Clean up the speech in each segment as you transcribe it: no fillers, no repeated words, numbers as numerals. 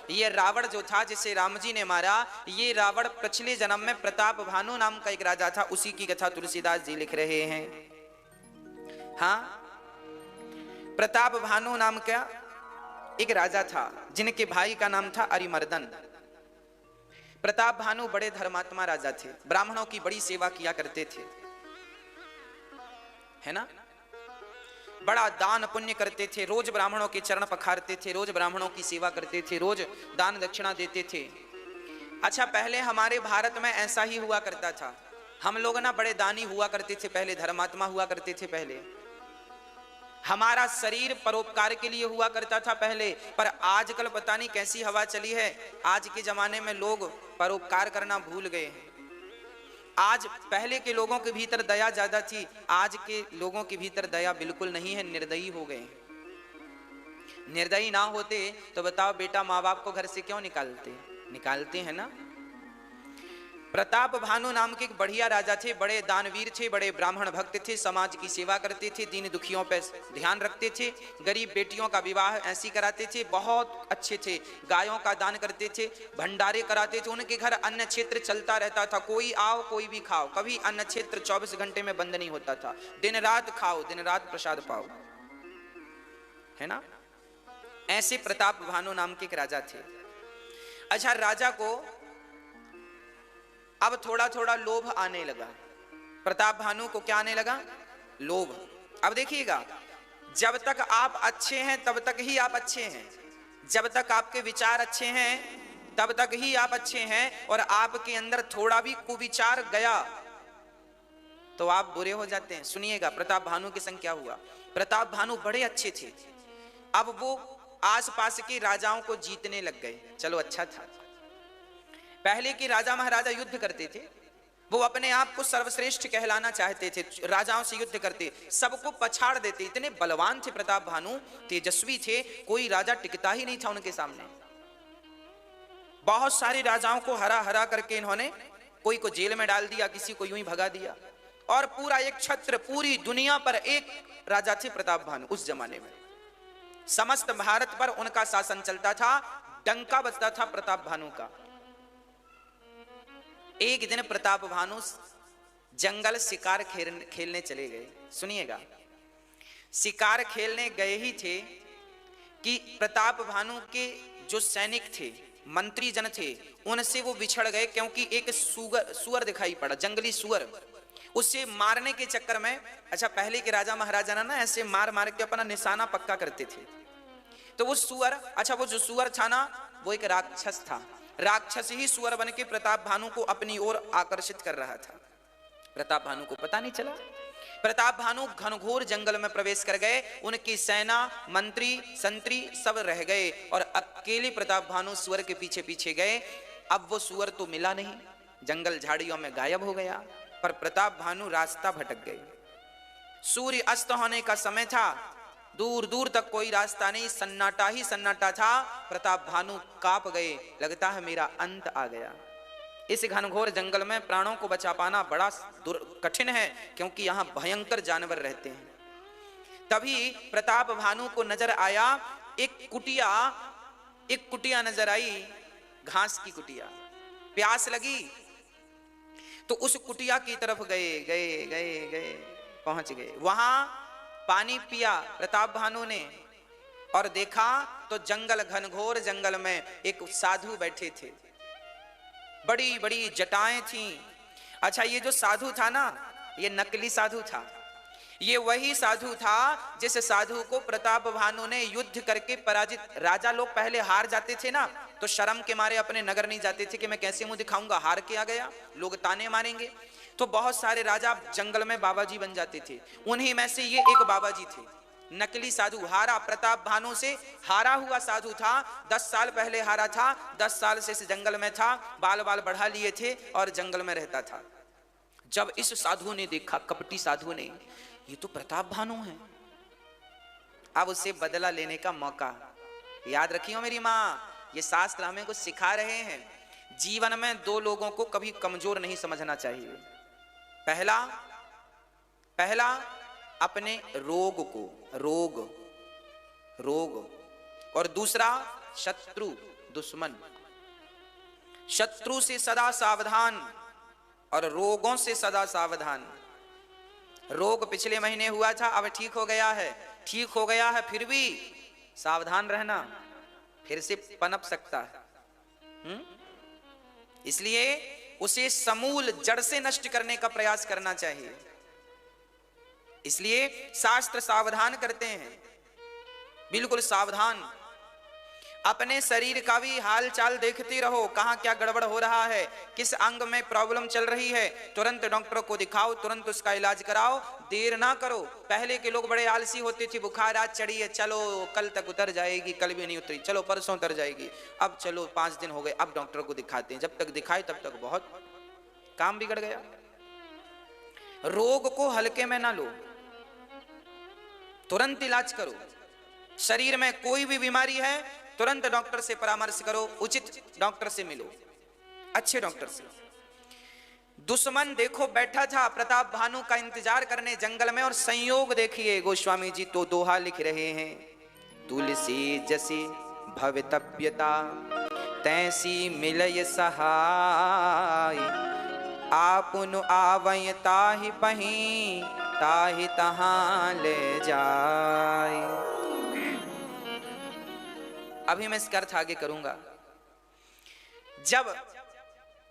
ये रावण जो था जिसे राम जी ने मारा, ये रावण पिछले जन्म में प्रताप भानु नाम का एक राजा था, उसी की कथा तुलसीदास जी लिख रहे हैं। हाँ, प्रताप भानु नाम का एक राजा था जिनके भाई का नाम था अरिमर्दन। प्रताप भानु बड़े धर्मात्मा राजा थे, ब्राह्मणों की बड़ी सेवा किया करते थे, है ना, बड़ा दान पुण्य करते थे, रोज ब्राह्मणों के चरण पखारते थे, रोज ब्राह्मणों की सेवा करते थे, रोज दान दक्षिणा देते थे। अच्छा, पहले हमारे भारत में ऐसा ही हुआ करता था, हम लोग ना बड़े दानी हुआ करते थे, पहले धर्मात्मा हुआ करते थे, पहले हमारा शरीर परोपकार के लिए हुआ करता था पहले। पर आजकल पता नहीं कैसी हवा चली है, आज के जमाने में लोग परोपकार करना भूल गए हैं। आज पहले के लोगों के भीतर दया ज्यादा थी, आज के लोगों के भीतर दया बिल्कुल नहीं है, निर्दयी हो गए। निर्दयी ना होते तो बताओ बेटा माँ बाप को घर से क्यों निकालते हैं ना। प्रताप भानु नाम के एक बढ़िया राजा थे, बड़े दानवीर थे, बड़े ब्राह्मण भक्त थे, समाज की सेवा करते थे, दीन दुखियों पर ध्यान रखते थे, गरीब बेटियों का विवाह ऐसी कराते थे, बहुत अच्छे थे, गायों का दान करते थे, भंडारे कराते थे, उनके घर अन्न क्षेत्र चलता रहता था, कोई आओ कोई भी खाओ, कभी अन्न क्षेत्र 24 घंटे में बंद नहीं होता था, दिन रात खाओ, दिन रात प्रसाद पाओ, है ना। ऐसे प्रताप भानु नाम के एक राजा थे। अच्छा, राजा को अब थोड़ा थोड़ा लोभ आने लगा। प्रताप भानु को क्या आने लगा? लोभ। अब देखिएगा, जब तक आप अच्छे हैं तब तक ही आप अच्छे हैं, जब तक आपके विचार अच्छे हैं तब तक ही आप अच्छे हैं, और आपके अंदर थोड़ा भी कुविचार गया तो आप बुरे हो जाते हैं। सुनिएगा प्रताप भानु के संग क्या हुआ। प्रताप भानु बड़े अच्छे थे, अब वो आसपास के राजाओं को जीतने लग गए। चलो अच्छा था, पहले के राजा महाराजा युद्ध करते थे, वो अपने आप को सर्वश्रेष्ठ कहलाना चाहते थे, राजाओं से युद्ध करते, सबको पछाड़ देते, इतने बलवान थे प्रताप भानु, तेजस्वी थे, कोई राजा टिकता ही नहीं था उनके सामने। बहुत सारे राजाओं को हरा हरा करके इन्होंने कोई को जेल में डाल दिया, किसी को यूं ही भगा दिया, और पूरा एक छत्र, पूरी दुनिया पर एक राजा थे प्रताप भानु। उस जमाने में समस्त भारत पर उनका शासन चलता था, डंका बजता था प्रताप भानु का। एक दिन प्रताप भानु जंगल शिकार खेलने चले गए। सुनिएगा, शिकार खेलने गए ही थे कि प्रताप भानु के जो सैनिक थे, मंत्री जन थे, उनसे वो बिछड़ गए, क्योंकि एक सुअर दिखाई पड़ा, जंगली सुअर, उससे मारने के चक्कर में। अच्छा, पहले के राजा महाराजा ना ऐसे मार मार के अपना निशाना पक्का करते थे, तो वो सुअर, अच्छा वो जो सुअर था ना, वो एक राक्षस था, राक्षस ही सुअर बन के प्रताप भानु को अपनी ओर आकर्षित कर रहा था। प्रताप भानु को पता नहीं चला। प्रताप भानु घनघोर जंगल में प्रवेश कर गए, उनकी सेना, मंत्री, संतरी सब रह गए, और अकेले प्रताप भानु सुअर के पीछे पीछे गए। अब वो सुअर तो मिला नहीं, जंगल झाड़ियों में गायब हो गया, पर प्रताप भानु रास्ता भटक गए। सूर्य अस्त होने का समय था, दूर दूर तक कोई रास्ता नहीं, सन्नाटा ही सन्नाटा था। प्रताप भानु कांप गए, लगता है मेरा अंत आ गया। इस घनघोर जंगल में प्राणों को बचा पाना बड़ा कठिन है, क्योंकि यहाँ भयंकर जानवर रहते हैं। तभी प्रताप भानु को नजर आया एक कुटिया नजर आई, घास की कुटिया। प्यास लगी तो उस कुटिया की तरफ गए, पहुंच गए, वहां पानी पिया प्रताप भानु ने, और देखा तो जंगल, घनघोर जंगल में एक साधु बैठे थे, बड़ी बड़ी जटाएं थीं। अच्छा, ये जो साधु था ना, ये नकली साधु था, ये वही साधु था जिस साधु को प्रताप भानु ने युद्ध करके पराजित। राजा लोग पहले हार जाते थे ना, तो शर्म के मारे अपने नगर नहीं जाते थे कि मैं कैसे मुंह दिखाऊंगा, हार के आ गया, लोग ताने मारेंगे, तो बहुत सारे राजा जंगल में बाबाजी बन जाते थे। उन्हीं में से ये एक बाबाजी थे, नकली साधु। हारा, प्रताप भानु से हारा हुआ साधु था, 10 साल पहले हारा था, 10 साल से इस जंगल में था, बाल बाल बढ़ा लिए थे और जंगल में रहता था। जब इस साधु ने देखा, कपटी साधु ने, ये तो प्रताप भानु है, अब उससे बदला लेने का मौका। याद रखियो मेरी माँ, ये शास्त्र हमें कुछ सिखा रहे हैं, जीवन में दो लोगों को कभी कमजोर नहीं समझना चाहिए। पहला अपने रोग को, रोग, और दूसरा शत्रु, दुश्मन। शत्रु से सदा सावधान और रोगों से सदा सावधान। रोग पिछले महीने हुआ था, अब ठीक हो गया है, ठीक हो गया है, फिर भी सावधान रहना, फिर से पनप सकता है। इसलिए उसे समूल जड़ से नष्ट करने का प्रयास करना चाहिए। इसलिए शास्त्र सावधान करते हैं, बिल्कुल सावधान। अपने शरीर का भी हाल चाल देखते रहो, कहां क्या गड़बड़ हो रहा है, किस अंग में प्रॉब्लम चल रही है, तुरंत डॉक्टर को दिखाओ, तुरंत उसका इलाज कराओ, देर ना करो। पहले के लोग बड़े आलसी होते थे, बुखार आज चढ़ी है, चलो कल तक उतर जाएगी, कल भी नहीं उतरी, चलो परसों उतर जाएगी, अब चलो 5 दिन हो गए, अब डॉक्टर को दिखाते हैं। जब तक दिखाए तब तक बहुत काम बिगड़ गया। रोग को हल्के में ना लो, तुरंत इलाज करो। शरीर में कोई भी बीमारी है, तुरंत डॉक्टर से परामर्श करो, उचित डॉक्टर से मिलो, अच्छे डॉक्टर से। दुश्मन देखो बैठा था प्रताप भानु का इंतजार करने जंगल में, और संयोग देखिए गोस्वामी जी तो दोहा लिख रहे हैं, तुलसी जसी भवितव्यता तैसी मिलय सहाय, आपुन आवय ताहि पहीं ताहि तहां ले जाय। अभी मैं इसका अर्थ आगे करूंगा। जब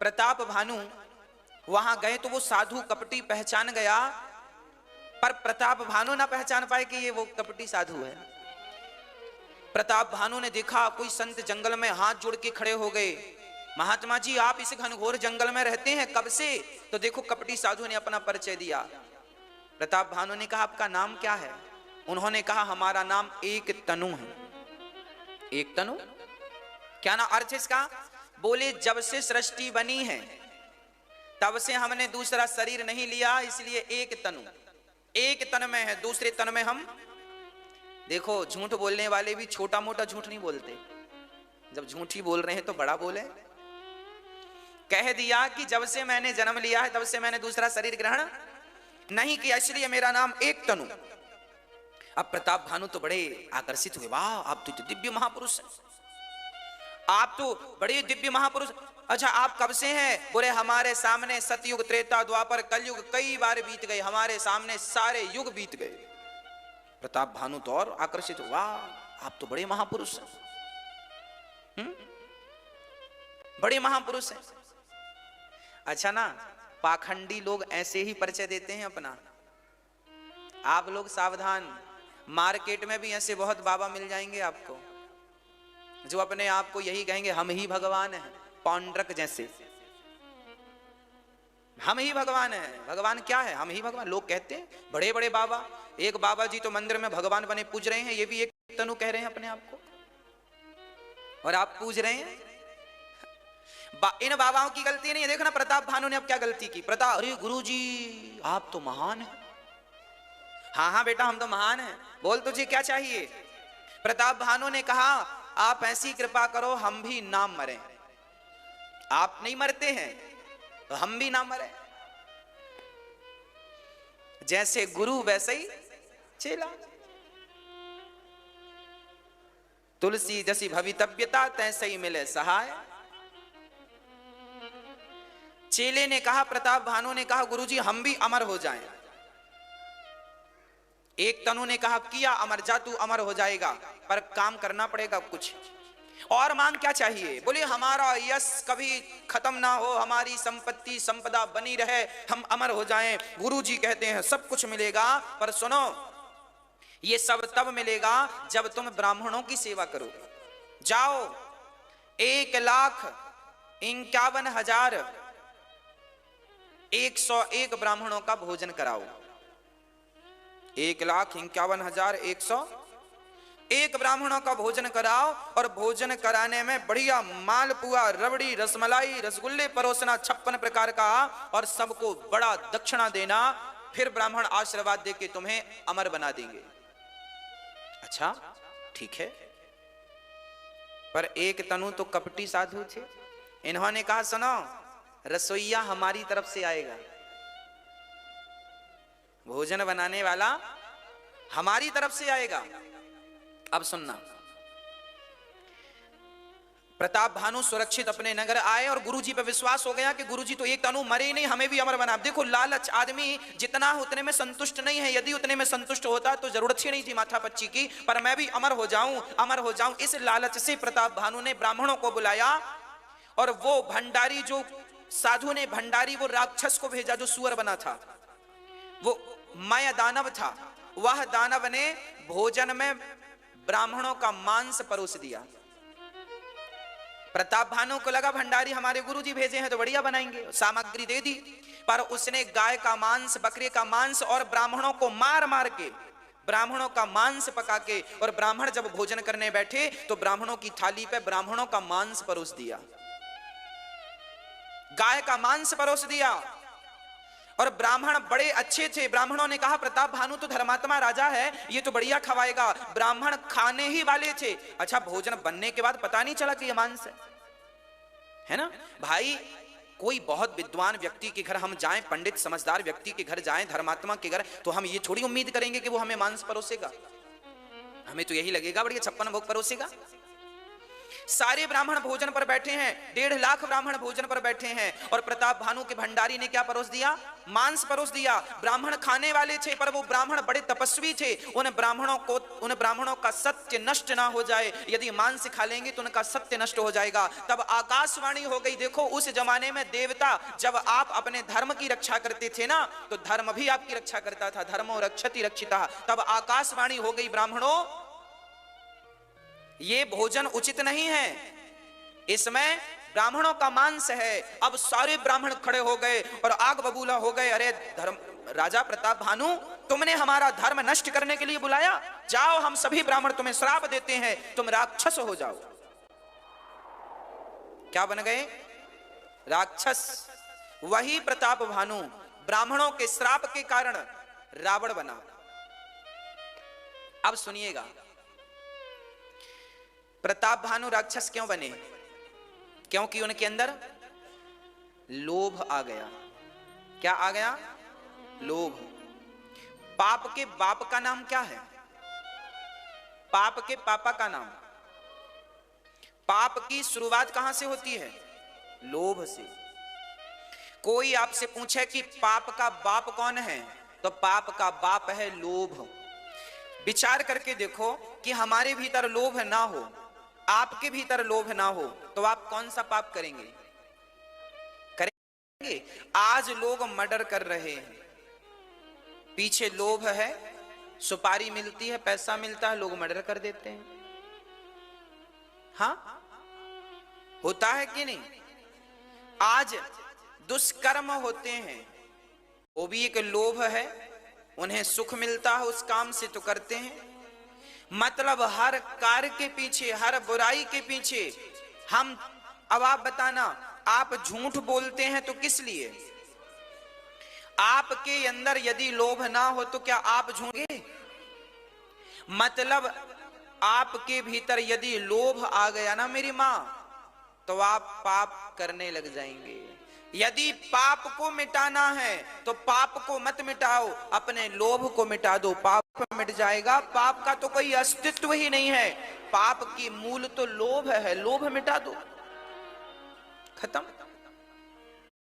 प्रताप भानु वहां गए तो वो साधु कपटी पहचान गया, पर प्रताप भानु ना पहचान पाए कि ये वो कपटी साधु है। प्रताप भानु ने देखा कोई संत जंगल में हाथ जोड़ के खड़े हो गए, महात्मा जी आप इस घनघोर जंगल में रहते हैं कब से? तो देखो कपटी साधु ने अपना परिचय दिया। प्रताप भानु ने कहा आपका नाम क्या है? उन्होंने कहा हमारा नाम एक तनु है। एक तनु क्या ना अर्थ इसका? बोले जब से सृष्टि बनी है तब से हमने दूसरा शरीर नहीं लिया, इसलिए एक तनु, एक तन में है, दूसरे तन में हम। देखो झूठ बोलने वाले भी छोटा मोटा झूठ नहीं बोलते, जब झूठी बोल रहे हैं तो बड़ा बोले। कह दिया कि जब से मैंने जन्म लिया है तब से मैंने दूसरा शरीर ग्रहण नहीं किया, इसलिए मेरा नाम एक तनु। अब प्रताप भानु तो बड़े आकर्षित हुए, वाह आप तो दिव्य महापुरुष हैं, आप तो बड़े दिव्य महापुरुष। अच्छा आप कब से हैं? बोले हमारे सामने सतयुग त्रेता द्वापर कलयुग कई बार बीत गए, हमारे सामने सारे युग बीत गए। प्रताप भानु तो और आकर्षित हुआ, वाह आप तो बड़े महापुरुष हैं, बड़े महापुरुष हैं। अच्छा ना, पाखंडी लोग ऐसे ही परिचय देते हैं अपना। आप लोग सावधान, मार्केट में भी ऐसे बहुत बाबा मिल जाएंगे आपको जो अपने आप को यही कहेंगे हम ही भगवान हैं, पौंड्रक जैसे, हम ही भगवान हैं। भगवान क्या है? हम ही भगवान। लोग कहते हैं बड़े बड़े बाबा, एक बाबा जी तो मंदिर में भगवान बने पूज रहे हैं, ये भी एक तनु कह रहे हैं अपने आप को, और आप पूज रहे हैं। इन बाबाओं की गलती नहीं है। देखो ना प्रताप भानु ने अब क्या गलती की। प्रताप, अरे गुरुजी आप तो महान हैं। हाँ हाँ बेटा हम तो महान हैं, बोल तुझे क्या चाहिए? प्रताप भानु ने कहा आप ऐसी कृपा करो हम भी ना मरें। आप नहीं मरते हैं तो हम भी ना मरें। जैसे गुरु वैसे ही चेला। तुलसी जैसी भवितव्यता तैसे ही मिले सहाय। चेले ने कहा, प्रताप भानु ने कहा गुरुजी हम भी अमर हो जाएं। एक तनु ने कहा किया अमर, जा तू अमर हो जाएगा, पर काम करना पड़ेगा कुछ। और मांग क्या चाहिए? बोले हमारा यश कभी खत्म ना हो, हमारी संपत्ति संपदा बनी रहे, हम अमर हो जाएं। गुरुजी कहते हैं सब कुछ मिलेगा, पर सुनो ये सब तब मिलेगा जब तुम ब्राह्मणों की सेवा करोगे। जाओ 1,51,101 ब्राह्मणों का भोजन कराओ। 1,51,101 ब्राह्मणों का भोजन कराओ, और भोजन कराने में बढ़िया मालपुआ, रबड़ी, रसमलाई, रसगुल्ले परोसना 56 प्रकार का, और सबको बड़ा दक्षिणा देना। फिर ब्राह्मण आशीर्वाद देके तुम्हें अमर बना देंगे। अच्छा ठीक है, पर एक तनु तो कपटी साधु थे। इन्होंने कहा सुनो रसोईया हमारी तरफ से आएगा, भोजन बनाने वाला हमारी तरफ से आएगा। अब सुनना, प्रताप भानु सुरक्षित अपने नगर आए और गुरुजी पे विश्वास हो गया कि गुरुजी तो एक तनु मरे नहीं, हमें भी अमर बना। देखो लालच, आदमी जितना उतने में संतुष्ट नहीं है। यदि उतने में संतुष्ट होता तो जरूरत ही नहीं थी माथा पच्ची की, पर मैं भी अमर हो जाऊं, अमर हो जाऊं। इस लालच से प्रताप भानु ने ब्राह्मणों को बुलाया और वो भंडारी, जो साधु ने भंडारी वो राक्षस को भेजा जो सुअर बना था, वो माया दानव था। वह दानव ने भोजन में ब्राह्मणों का मांस परोस दिया। प्रताप भानु को लगा भंडारी हमारे गुरुजी भेजे हैं तो बढ़िया बनाएंगे, सामग्री दे दी। पर उसने गाय का मांस, बकरे का मांस और ब्राह्मणों को मार मार के, ब्राह्मणों का मांस पका के, और ब्राह्मण जब भोजन करने बैठे तो ब्राह्मणों की थाली पे ब्राह्मणों का मांस परोस दिया, गाय का मांस परोस दिया। और ब्राह्मण बड़े अच्छे थे। ब्राह्मणों ने कहा प्रताप भानु तो धर्मात्मा राजा है, ये तो बढ़िया खवाएगा। ब्राह्मण खाने ही वाले थे। अच्छा, भोजन बनने के बाद पता नहीं चला कि ये मांस है ना भाई। कोई बहुत विद्वान व्यक्ति के घर हम जाएं, पंडित समझदार व्यक्ति के घर जाएं, धर्मात्मा के घर, तो हम ये थोड़ी उम्मीद करेंगे कि वो हमें मांस परोसेगा। हमें तो यही लगेगा बढ़िया 56 भोग परोसेगा। सारे ब्राह्मण भोजन पर बैठे हैं, 1.5 लाख ब्राह्मण भोजन पर बैठे हैं, और प्रताप भानु के भंडारी ने क्या परोस दिया? मांस परोस दिया। ब्राह्मण खाने वाले थे, पर वो ब्राह्मण बड़े तपस्वी थे। उन ब्राह्मणों का सत्य नष्ट ना हो जाए। यदि मांस खा लेंगे तो उनका सत्य नष्ट हो जाएगा। तब आकाशवाणी हो गई। देखो उस जमाने में देवता, जब आप अपने धर्म की रक्षा करते थे ना, तो धर्म भी आपकी रक्षा करता था। धर्मो रक्षति रक्षिता। तब आकाशवाणी हो गई, ब्राह्मणों ये भोजन उचित नहीं है, इसमें ब्राह्मणों का मांस है। अब सारे ब्राह्मण खड़े हो गए और आग बबूला हो गए। अरे धर्म राजा प्रताप भानु, तुमने हमारा धर्म नष्ट करने के लिए बुलाया? जाओ, हम सभी ब्राह्मण तुम्हें श्राप देते हैं, तुम राक्षस हो जाओ। क्या बन गए? राक्षस। वही प्रताप भानु ब्राह्मणों के श्राप के कारण रावण बना। अब सुनिएगा, प्रताप भानु राक्षस क्यों बने? क्योंकि उनके अंदर लोभ आ गया। क्या आ गया? लोभ। पाप के बाप का नाम क्या है? पाप के पापा का नाम। पाप की शुरुआत कहां से होती है? लोभ से। कोई आपसे पूछे कि पाप का बाप कौन है, तो पाप का बाप है लोभ। विचार करके देखो कि हमारे भीतर लोभ ना हो, आपके भीतर लोभ ना हो, तो आप कौन सा पाप करेंगे? करेंगे? आज लोग मर्डर कर रहे हैं, पीछे लोभ है। सुपारी मिलती है, पैसा मिलता है, लोग मर्डर कर देते हैं। हाँ, होता है कि नहीं? आज दुष्कर्म होते हैं, वो भी एक लोभ है। उन्हें सुख मिलता है उस काम से तो करते हैं। मतलब हर कार्य के पीछे, हर बुराई के पीछे हम, अब आप बताना, आप झूठ बोलते हैं तो किस लिए? आपके अंदर यदि लोभ ना हो तो क्या आप झूठेंगे? मतलब आपके भीतर यदि लोभ आ गया ना मेरी मां, तो आप पाप करने लग जाएंगे। यदि पाप को मिटाना है तो पाप को मत मिटाओ, अपने लोभ को मिटा दो, पाप मिट जाएगा। पाप का तो कोई अस्तित्व ही नहीं है। पाप की मूल तो लोभ है, लोभ मिटा दो, खत्म।